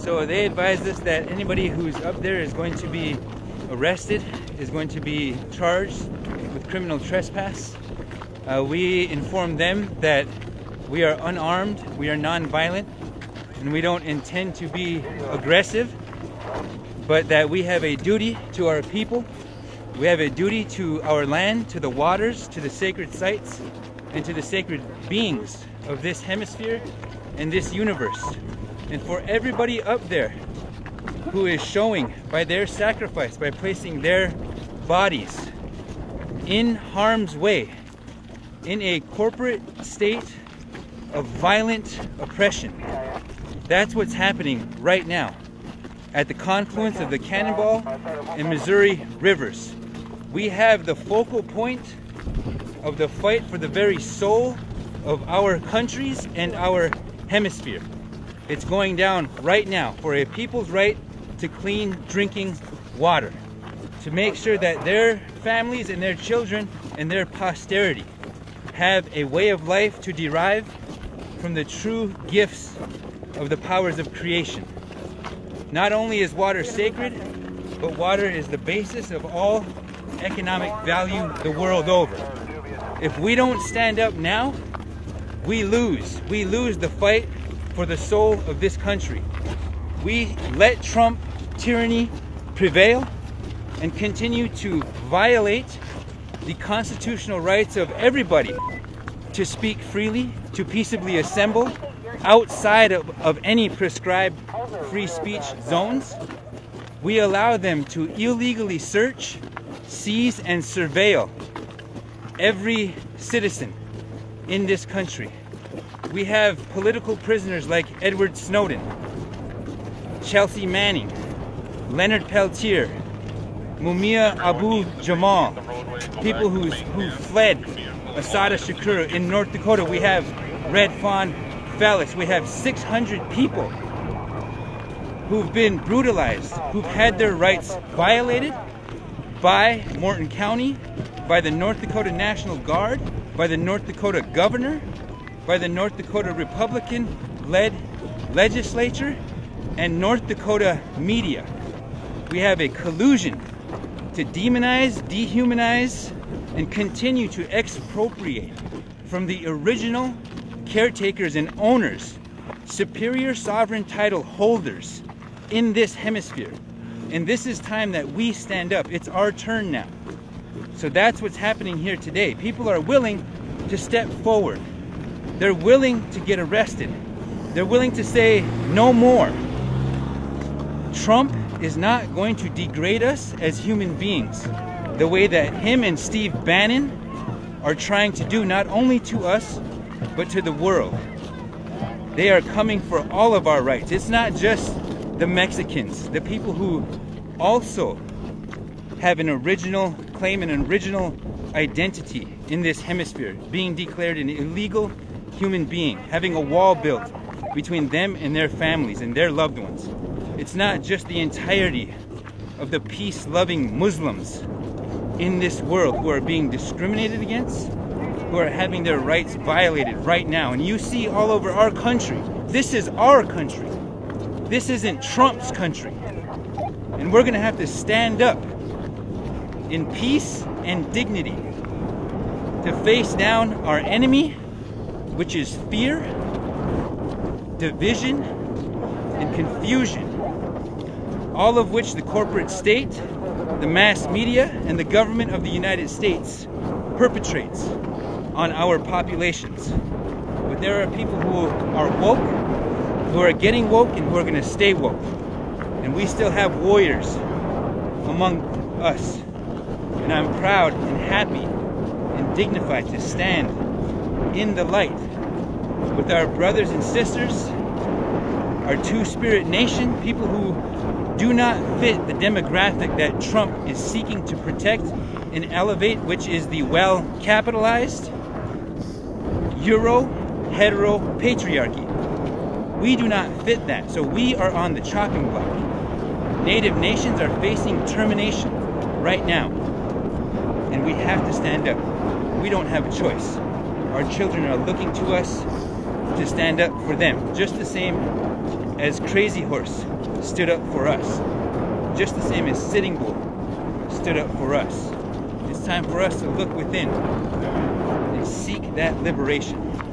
So they advised us that anybody who's up there is going to be arrested, is going to be charged with criminal trespass. We informed them that we are unarmed, we are non-violent, and we don't intend to be aggressive, but that we have a duty to our people. We have a duty to our land, to the waters, to the sacred sites, and to the sacred beings of this hemisphere and this universe. And for everybody up there who is showing by their sacrifice, by placing their bodies in harm's way, in a corporate state of violent oppression. That's what's happening right now at the confluence of the Cannonball and Missouri rivers. We have the focal point of the fight for the very soul of our countries and our hemisphere. It's going down right now for a people's right to clean drinking water, to make sure that their families and their children and their posterity have a way of life to derive from the true gifts of the powers of creation. Not only is water sacred, but water is the basis of all economic value the world over. If we don't stand up now, we lose. We lose the fight for the soul of this country. We let Trump tyranny prevail and continue to violate the constitutional rights of everybody to speak freely, to peaceably assemble outside of any prescribed free speech zones. We allow them to illegally search, seize, and surveil every citizen in this country. We have political prisoners like Edward Snowden, Chelsea Manning, Leonard Peltier, Mumia Abu-Jamal, people who fled Assata Shakur in North Dakota. We have Red Fawn Fellis. We have 600 people who've been brutalized, who've had their rights violated by Morton County, by the North Dakota National Guard, by the North Dakota governor, by the North Dakota Republican-led legislature, and North Dakota media. We have a collusion to demonize, dehumanize, and continue to expropriate from the original caretakers and owners, superior sovereign title holders in this hemisphere. And this is time that we stand up. It's our turn now. So that's what's happening here today. People are willing to step forward. They're willing to get arrested. They're willing to say no more. Trump is not going to degrade us as human beings the way that him and Steve Bannon are trying to do, not only to us, but to the world. They are coming for all of our rights. It's not just the Mexicans, the people who also have an original claim, an original identity in this hemisphere, being declared an illegal human being, having a wall built between them and their families and their loved ones. It's not just the entirety of the peace-loving Muslims in this world who are being discriminated against, who are having their rights violated right now. And you see all over our country, this is our country. This isn't Trump's country. And we're gonna have to stand up in peace and dignity to face down our enemy, which is fear, division, and confusion, all of which the corporate state, the mass media, and the government of the United States perpetrates on our populations. But there are people who are woke, who are getting woke, and who are going to stay woke. And we still have warriors among us. And I'm proud and happy and dignified to stand in the light with our brothers and sisters, our Two-Spirit Nation, people who do not fit the demographic that Trump is seeking to protect and elevate, which is the well-capitalized Euro-hetero patriarchy. We do not fit that, so we are on the chopping block. Native nations are facing termination right now, and we have to stand up. We don't have a choice. Our children are looking to us to stand up for them, just the same as Crazy Horse stood up for us, just the same as Sitting Bull stood up for us. It's time for us to look within and seek that liberation.